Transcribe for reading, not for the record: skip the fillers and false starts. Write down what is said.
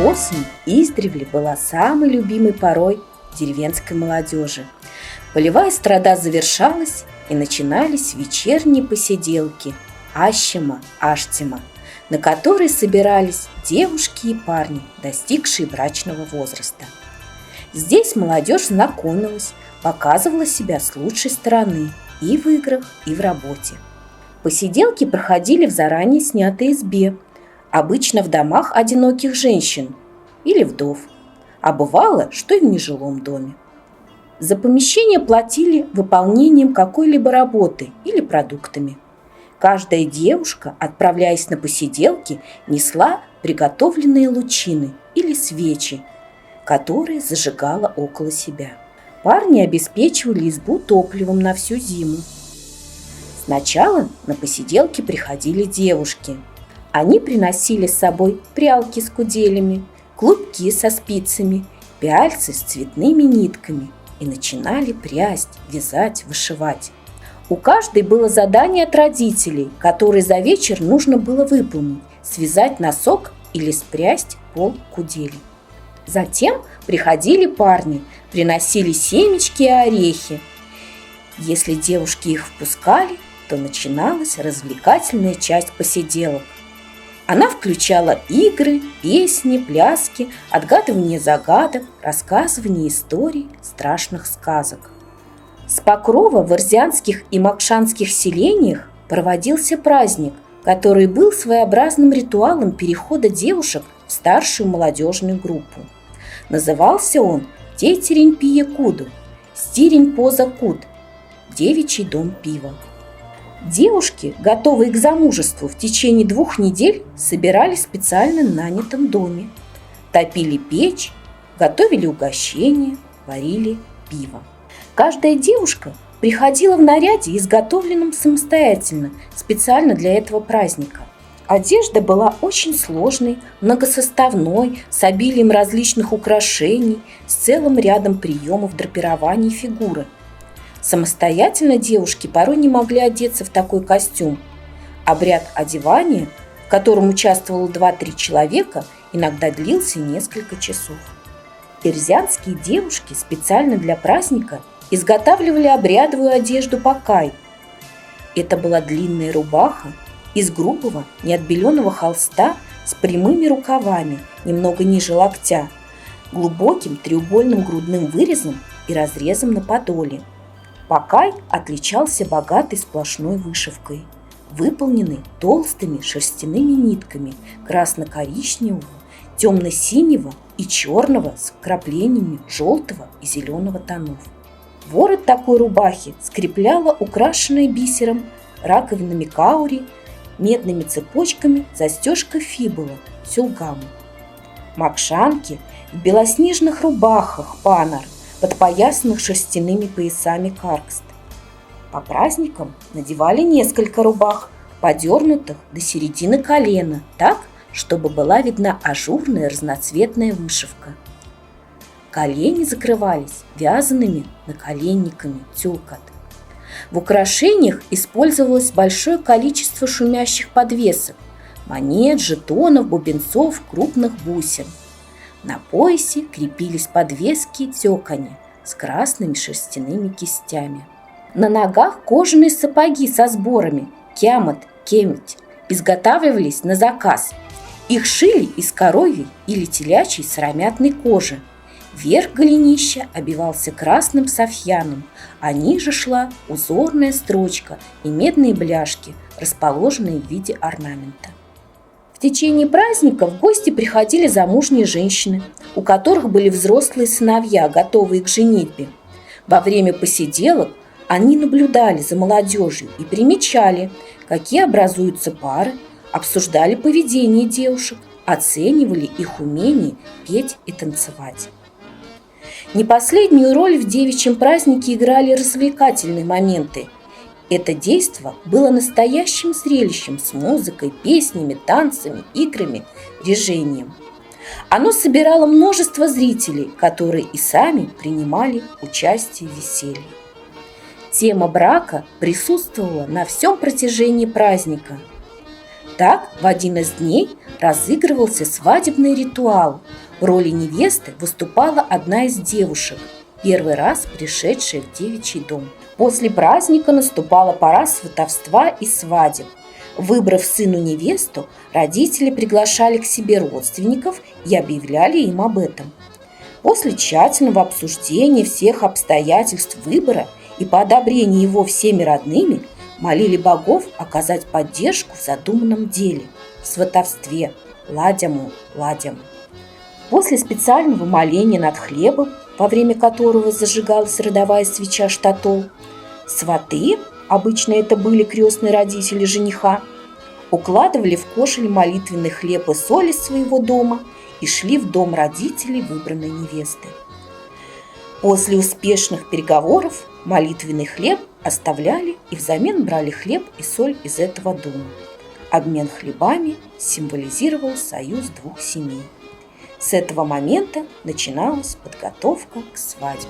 Осень издревле была самой любимой порой деревенской молодежи. Полевая страда завершалась, и начинались вечерние посиделки Ащима-Аштима, на которые собирались девушки и парни, достигшие брачного возраста. Здесь молодежь знакомилась, показывала себя с лучшей стороны и в играх, и в работе. Посиделки проходили в заранее снятой избе, обычно в домах одиноких женщин или вдов, а бывало, что и в нежилом доме. За помещение платили выполнением какой-либо работы или продуктами. Каждая девушка, отправляясь на посиделки, несла приготовленные лучины или свечи, которые зажигала около себя. Парни обеспечивали избу топливом на всю зиму. Сначала на посиделки приходили девушки. Они приносили с собой прялки с куделями, клубки со спицами, пяльцы с цветными нитками и начинали прясть, вязать, вышивать. У каждой было задание от родителей, которое за вечер нужно было выполнить: связать носок или спрясть пол кудели. Затем приходили парни, приносили семечки и орехи. Если девушки их впускали, то начиналась развлекательная часть посиделок. Она включала игры, песни, пляски, отгадывание загадок, рассказывание историй, страшных сказок. С покрова в арзианских и макшанских селениях проводился праздник, который был своеобразным ритуалом перехода девушек в старшую молодежную группу. Назывался он Тетерень-Пие-Куду, Стирень-Поза-Куд, девичий дом пива. Девушки, готовые к замужеству, в течение 2 недель собирались в специально нанятом доме, топили печь, готовили угощения, варили пиво. Каждая девушка приходила в наряде, изготовленном самостоятельно, специально для этого праздника. Одежда была очень сложной, многосоставной, с обилием различных украшений, с целым рядом приемов драпирования фигуры. Самостоятельно девушки порой не могли одеться в такой костюм. Обряд одевания, в котором участвовало 2-3 человека, иногда длился несколько часов. Ирзианские девушки специально для праздника изготавливали обрядовую одежду пакай. Это была длинная рубаха из грубого, неотбеленного холста с прямыми рукавами, немного ниже локтя, глубоким треугольным грудным вырезом и разрезом на подоле. Пакай отличался богатой сплошной вышивкой, выполненной толстыми шерстяными нитками красно-коричневого, темно-синего и черного с вкраплениями желтого и зеленого тонов. Ворот такой рубахи скрепляла украшенная бисером, раковинами каури, медными цепочками застежка фибула, сюлгаму. Макшанки в белоснежных рубахах панар, подпоясанных шерстяными поясами каркст. По праздникам надевали несколько рубах, подернутых до середины колена, так, чтобы была видна ажурная разноцветная вышивка. Колени закрывались вязаными наколенниками тюлкат. В украшениях использовалось большое количество шумящих подвесок, монет, жетонов, бубенцов, крупных бусин. На поясе крепились подвески тёкани с красными шерстяными кистями. На ногах кожаные сапоги со сборами кямат, кемить изготавливались на заказ. Их шили из коровьей или телячьей сыромятной кожи. Верх голенища обивался красным софьяном, а ниже шла узорная строчка и медные бляшки, расположенные в виде орнамента. В течение праздника в гости приходили замужние женщины, у которых были взрослые сыновья, готовые к женитьбе. Во время посиделок они наблюдали за молодежью и примечали, какие образуются пары, обсуждали поведение девушек, оценивали их умение петь и танцевать. Не последнюю роль в девичьем празднике играли развлекательные моменты. Это действо было настоящим зрелищем с музыкой, песнями, танцами, играми, режением. Оно собирало множество зрителей, которые и сами принимали участие в веселье. Тема брака присутствовала на всем протяжении праздника. Так в один из дней разыгрывался свадебный ритуал. В роли невесты выступала одна из девушек, первый раз пришедшая в девичий дом. После праздника наступала пора сватовства и свадеб. Выбрав сыну невесту, родители приглашали к себе родственников и объявляли им об этом. После тщательного обсуждения всех обстоятельств выбора и по одобрению его всеми родными молили богов оказать поддержку в задуманном деле – в сватовстве. Ладяму, ладяму. После специального моления над хлебом, во время которого зажигалась родовая свеча штатол, сваты, обычно это были крестные родители жениха, укладывали в кошель молитвенный хлеб и соль из своего дома и шли в дом родителей выбранной невесты. После успешных переговоров молитвенный хлеб оставляли и взамен брали хлеб и соль из этого дома. Обмен хлебами символизировал союз двух семей. С этого момента начиналась подготовка к свадьбе.